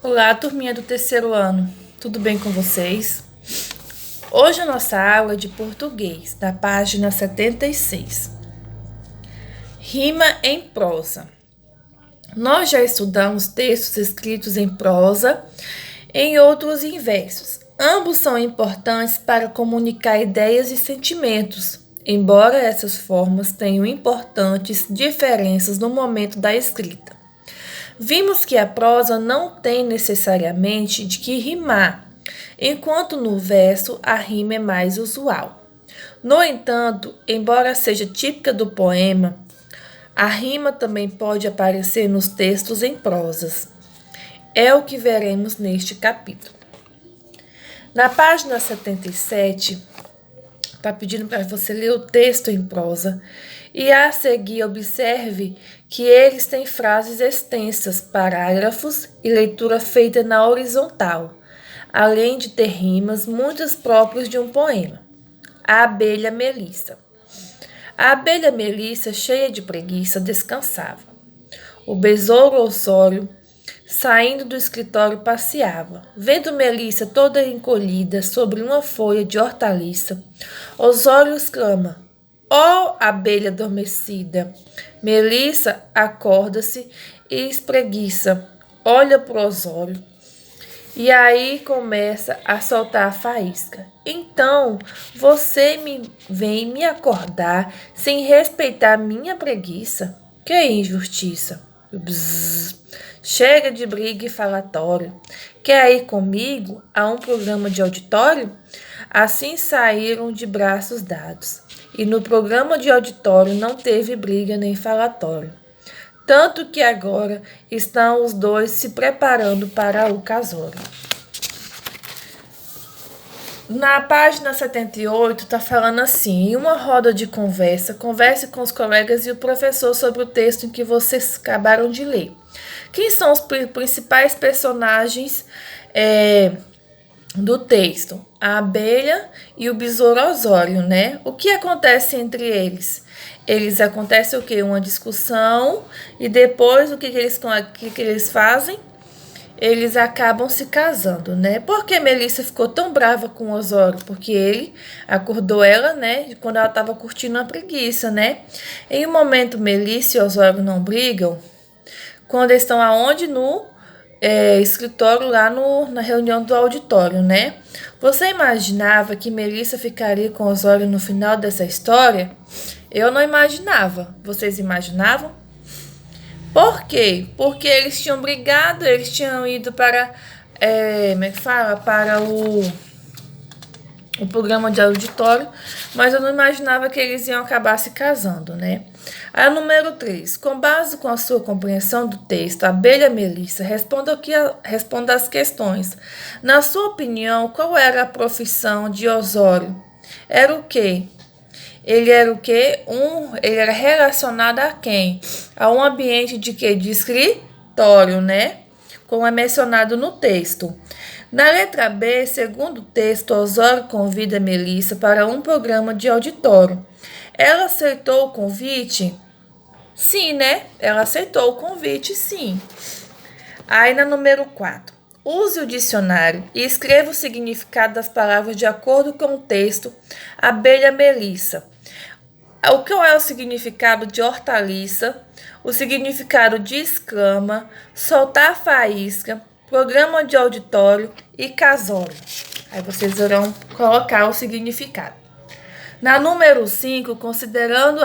Olá, turminha do terceiro ano, tudo bem com vocês? Hoje a nossa aula é de português, da página 76. Rima em prosa. Nós já estudamos textos escritos em prosa, em outros em versos. Ambos são importantes para comunicar ideias e sentimentos, embora essas formas tenham importantes diferenças no momento da escrita. Vimos que a prosa não tem necessariamente de que rimar, enquanto no verso a rima é mais usual. No entanto, embora seja típica do poema, a rima também pode aparecer nos textos em prosas. É o que veremos neste capítulo. Na página 77, está pedindo para você ler o texto em prosa e a seguir observe que eles têm frases extensas, parágrafos e leitura feita na horizontal, além de ter rimas muitas próprias de um poema. A abelha Melissa. A abelha Melissa, cheia de preguiça, descansava. O besouro Osório, saindo do escritório, passeava. Vendo Melissa toda encolhida sobre uma folha de hortaliça, Osório exclama: ó abelha adormecida! Melissa acorda-se e espreguiça, olha pro Osório e aí começa a soltar a faísca. Então, você vem me acordar sem respeitar minha preguiça? Que injustiça! Bzz. Chega de briga e falatório. Quer ir comigo a um programa de auditório? Assim saíram de braços dados. E no programa de auditório não teve briga nem falatório. Tanto que agora estão os dois se preparando para o casório. Na página 78 está falando assim: em uma roda de conversa, converse com os colegas e o professor sobre o texto em que vocês acabaram de ler. Quem são os principais personagens do texto? A abelha e o besouro Osório, né? O que acontece entre eles? Acontece o quê? Uma discussão e depois o que eles fazem? Eles acabam se casando, né? Por que Melissa ficou tão brava com Osório? Porque ele acordou ela, né? Quando ela estava curtindo a preguiça, né? Em um momento, Melissa e Osório não brigam. Quando eles estão aonde? No escritório, lá na reunião do auditório, né? Você imaginava que Melissa ficaria com Osório no final dessa história? Eu não imaginava. Vocês imaginavam? Por quê? Porque eles tinham brigado, eles tinham ido para, como é que fala? Para o programa de auditório, mas eu não imaginava que eles iam acabar se casando, né? A número 3. Com base com a sua compreensão do texto, abelha Melissa, responda as questões. Na sua opinião, qual era a profissão de Osório? Era o quê? Ele era o quê? Ele era relacionado a quem? A um ambiente de quê? De escritório, né? Como é mencionado no texto. Na letra B, segundo o texto, Osório convida Melissa para um programa de auditório. Ela aceitou o convite? Sim, né? Ela aceitou o convite, sim. Aí na número 4. Use o dicionário e escreva o significado das palavras de acordo com o texto Abelha Melissa. O que é o significado de hortaliça, o significado de escama, soltar faísca, programa de auditório e casório. Aí vocês irão colocar o significado. Na número 5, considerando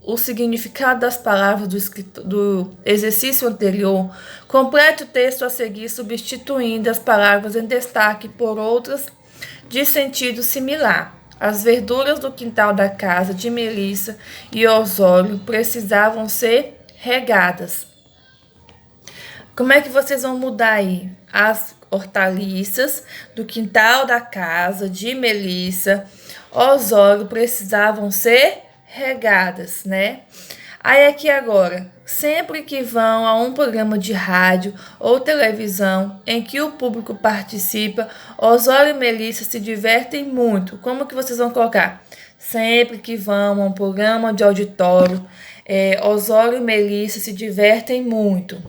o significado das palavras do exercício anterior, complete o texto a seguir substituindo as palavras em destaque por outras de sentido similar. As verduras do quintal da casa de Melissa e Osório precisavam ser regadas. Como é que vocês vão mudar aí? As hortaliças do quintal da casa de Melissa, Osório precisavam ser regadas, né? Aí aqui agora, sempre que vão a um programa de rádio ou televisão em que o público participa, Osório e Melissa se divertem muito. Como que vocês vão colocar? Sempre que vão a um programa de auditório, Osório e Melissa se divertem muito.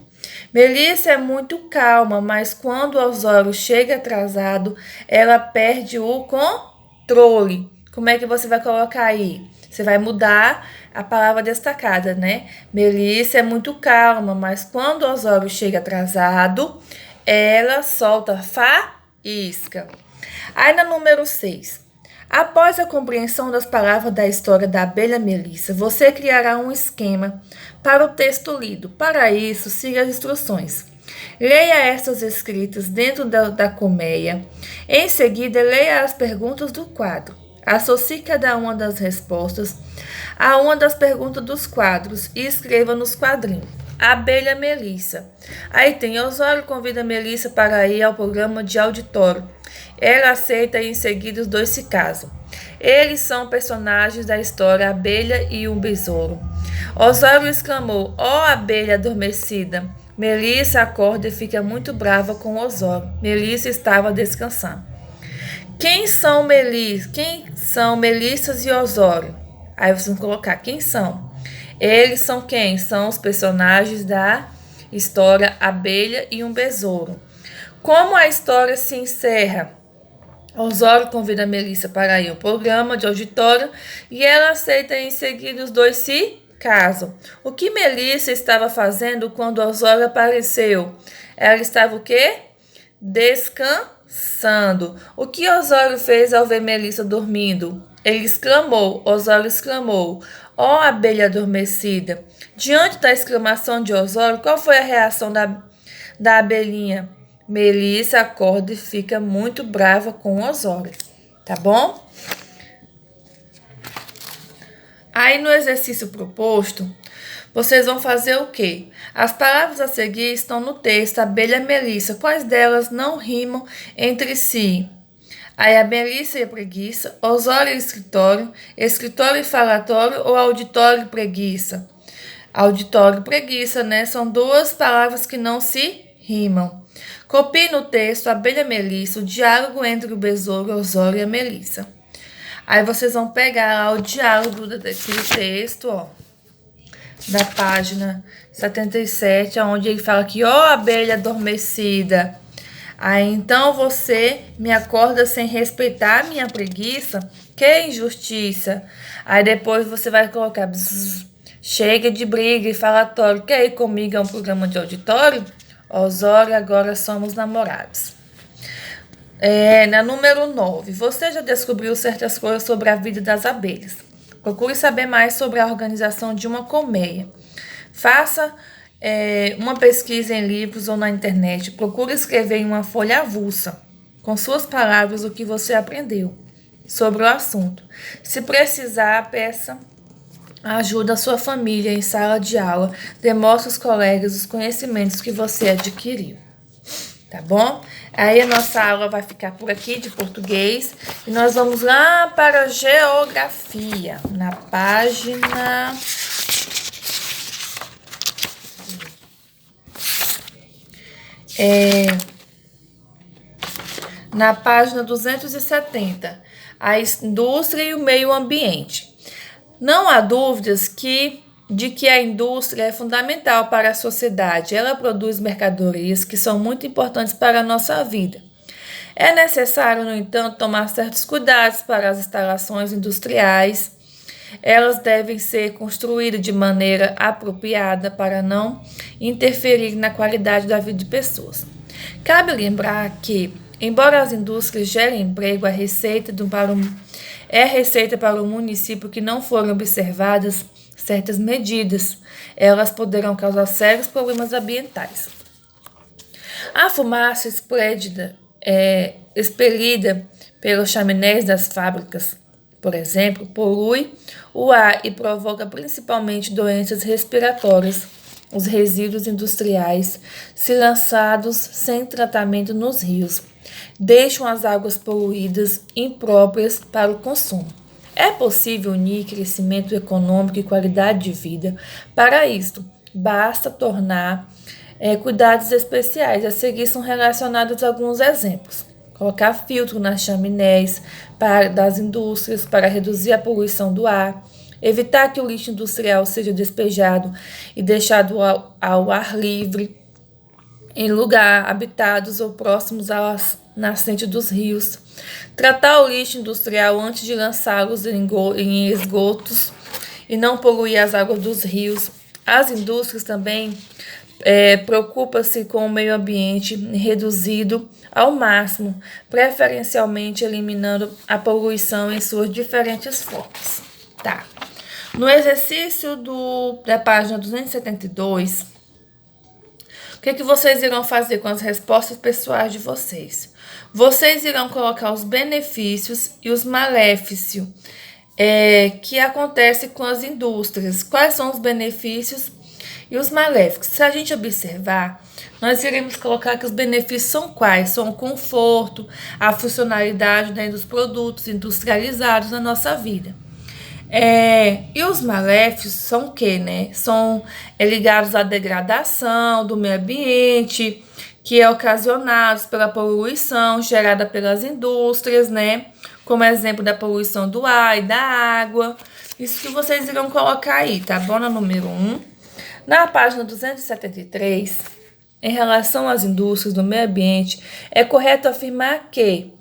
Melissa é muito calma, mas quando o Osório chega atrasado, ela perde o controle. Como é que você vai colocar aí? Você vai mudar a palavra destacada, né? Melissa é muito calma, mas quando o Osório chega atrasado, ela solta faísca. Aí na número 6. Após a compreensão das palavras da história da abelha Melissa, você criará um esquema para o texto lido. Para isso, siga as instruções. Leia estas escritas dentro da colmeia. Em seguida, leia as perguntas do quadro. Associe cada uma das respostas a uma das perguntas dos quadros e escreva nos quadrinhos. Abelha Melissa. Aí tem: Osório convida Melissa para ir ao programa de auditório. Ela aceita e em seguida os dois se casam. Eles são personagens da história Abelha e um Besouro. Osório exclamou: ó abelha adormecida! Melissa acorda e fica muito brava com Osório. Melissa estava descansando. Quem são Melissas e Osório? Aí vocês vão colocar: quem são? Eles são quem? São os personagens da história Abelha e um Besouro. Como a história se encerra? Osório convida a Melissa para ir ao programa de auditório e ela aceita e em seguida os dois se casam. O que Melissa estava fazendo quando Osório apareceu? Ela estava o quê? Descansando. O que Osório fez ao ver Melissa dormindo? Ele exclamou, Osório exclamou: ó abelha adormecida! Diante da exclamação de Osório, qual foi a reação da abelhinha? Melissa acorda e fica muito brava com Osório, tá bom? Aí no exercício proposto, vocês vão fazer o quê? As palavras a seguir estão no texto Abelha Melissa. Quais delas não rimam entre si? Aí a Melissa e a preguiça, Osório e escritório, escritório e falatório ou auditório e preguiça? Auditório e preguiça, né? São duas palavras que não se rimam. Copie no texto Abelha Melissa, o diálogo entre o besouro, Osório e a Melissa. Aí vocês vão pegar lá o diálogo daquele texto, ó, da página 77, onde ele fala que, ó abelha adormecida. Aí então você me acorda sem respeitar a minha preguiça? Que injustiça! Aí depois você vai colocar: chega de briga e falatório. Quer ir comigo a um programa de auditório? Osório, agora somos namorados. Na número 9. Você já descobriu certas coisas sobre a vida das abelhas. Procure saber mais sobre a organização de uma colmeia. Faça uma pesquisa em livros ou na internet. Procure escrever em uma folha avulsa, com suas palavras, o que você aprendeu sobre o assunto. Se precisar, peça ajuda a sua família em sala de aula. Demonstre aos colegas os conhecimentos que você adquiriu. Tá bom? Aí a nossa aula vai ficar por aqui de português. E nós vamos lá para a geografia. Na página... na página 270. A indústria e o meio ambiente. Não há dúvidas de que a indústria é fundamental para a sociedade. Ela produz mercadorias que são muito importantes para a nossa vida. É necessário, no entanto, tomar certos cuidados para as instalações industriais. Elas devem ser construídas de maneira apropriada para não interferir na qualidade da vida de pessoas. Cabe lembrar que, embora as indústrias gerem emprego, é receita para o município que não forem observadas certas medidas. Elas poderão causar sérios problemas ambientais. A fumaça expelida pelos chaminés das fábricas, por exemplo, polui o ar e provoca principalmente doenças respiratórias. Os resíduos industriais, se lançados sem tratamento nos rios, deixam as águas poluídas, impróprias para o consumo. É possível unir crescimento econômico e qualidade de vida. Para isto, basta tornar cuidados especiais. A seguir são relacionados a alguns exemplos. Colocar filtro nas chaminés das indústrias para reduzir a poluição do ar. Evitar que o lixo industrial seja despejado e deixado ao ar livre. em lugar habitados ou próximos às nascentes dos rios. Tratar o lixo industrial antes de lançá-los em esgotos e não poluir as águas dos rios. As indústrias também preocupa-se com o meio ambiente reduzido ao máximo, preferencialmente eliminando a poluição em suas diferentes formas. Tá. No exercício da página 272, o que vocês irão fazer com as respostas pessoais de vocês? Vocês irão colocar os benefícios e os malefícios que acontecem com as indústrias. Quais são os benefícios e os maléficos? Se a gente observar, nós iremos colocar que os benefícios são quais? São o conforto, a funcionalidade, né, dos produtos industrializados na nossa vida. E os maléficos são o quê, né? São ligados à degradação do meio ambiente, que é ocasionados pela poluição gerada pelas indústrias, né? Como exemplo da poluição do ar e da água. Isso que vocês irão colocar aí, tá bom? Na número 1. Na página 273, em relação às indústrias do meio ambiente, é correto afirmar que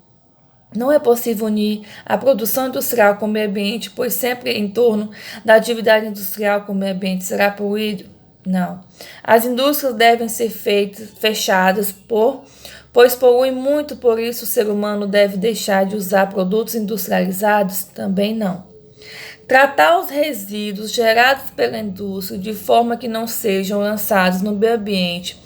não é possível unir a produção industrial com o meio ambiente, pois sempre em torno da atividade industrial com o meio ambiente será poluído? Não. As indústrias devem ser fechadas, pois poluem muito, por isso o ser humano deve deixar de usar produtos industrializados? Também não. Tratar os resíduos gerados pela indústria de forma que não sejam lançados no meio ambiente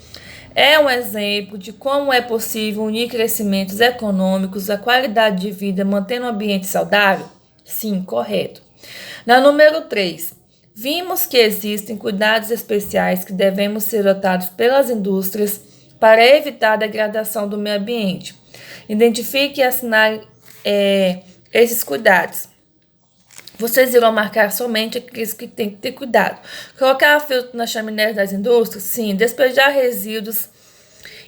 é um exemplo de como é possível unir crescimentos econômicos à qualidade de vida, mantendo um ambiente saudável? Sim, correto. Na número 3, vimos que existem cuidados especiais que devemos ser adotados pelas indústrias para evitar a degradação do meio ambiente. Identifique e assinale esses cuidados. Vocês irão marcar somente aqueles que têm que ter cuidado. Colocar filtro nas chaminés das indústrias? Sim. Despejar resíduos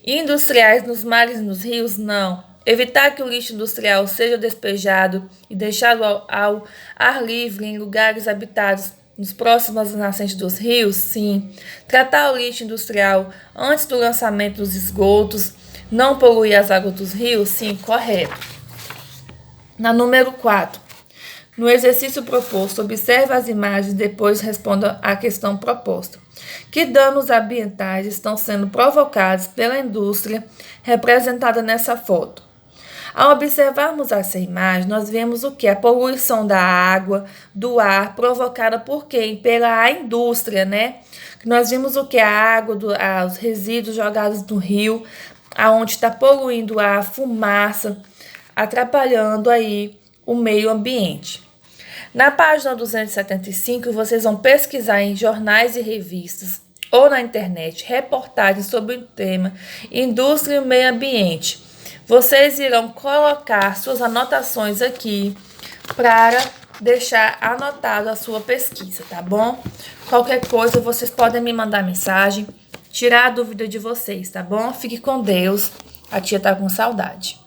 industriais nos mares e nos rios? Não. Evitar que o lixo industrial seja despejado e deixado ao ar livre em lugares habitados nos próximos nascentes dos rios? Sim. Tratar o lixo industrial antes do lançamento dos esgotos? Não poluir as águas dos rios? Sim, correto. Na número 4. No exercício proposto, observe as imagens e depois responda à questão proposta. Que danos ambientais estão sendo provocados pela indústria representada nessa foto? Ao observarmos essa imagem, nós vemos o que? A poluição da água, do ar, provocada por quem? Pela indústria, né? Nós vimos o que? A água, os resíduos jogados no rio, aonde está poluindo o ar, a fumaça, atrapalhando aí o meio ambiente. Na página 275, vocês vão pesquisar em jornais e revistas ou na internet reportagens sobre o tema indústria e meio ambiente. Vocês irão colocar suas anotações aqui para deixar anotado a sua pesquisa, tá bom? Qualquer coisa, vocês podem me mandar mensagem, tirar a dúvida de vocês, tá bom? Fique com Deus. A tia tá com saudade.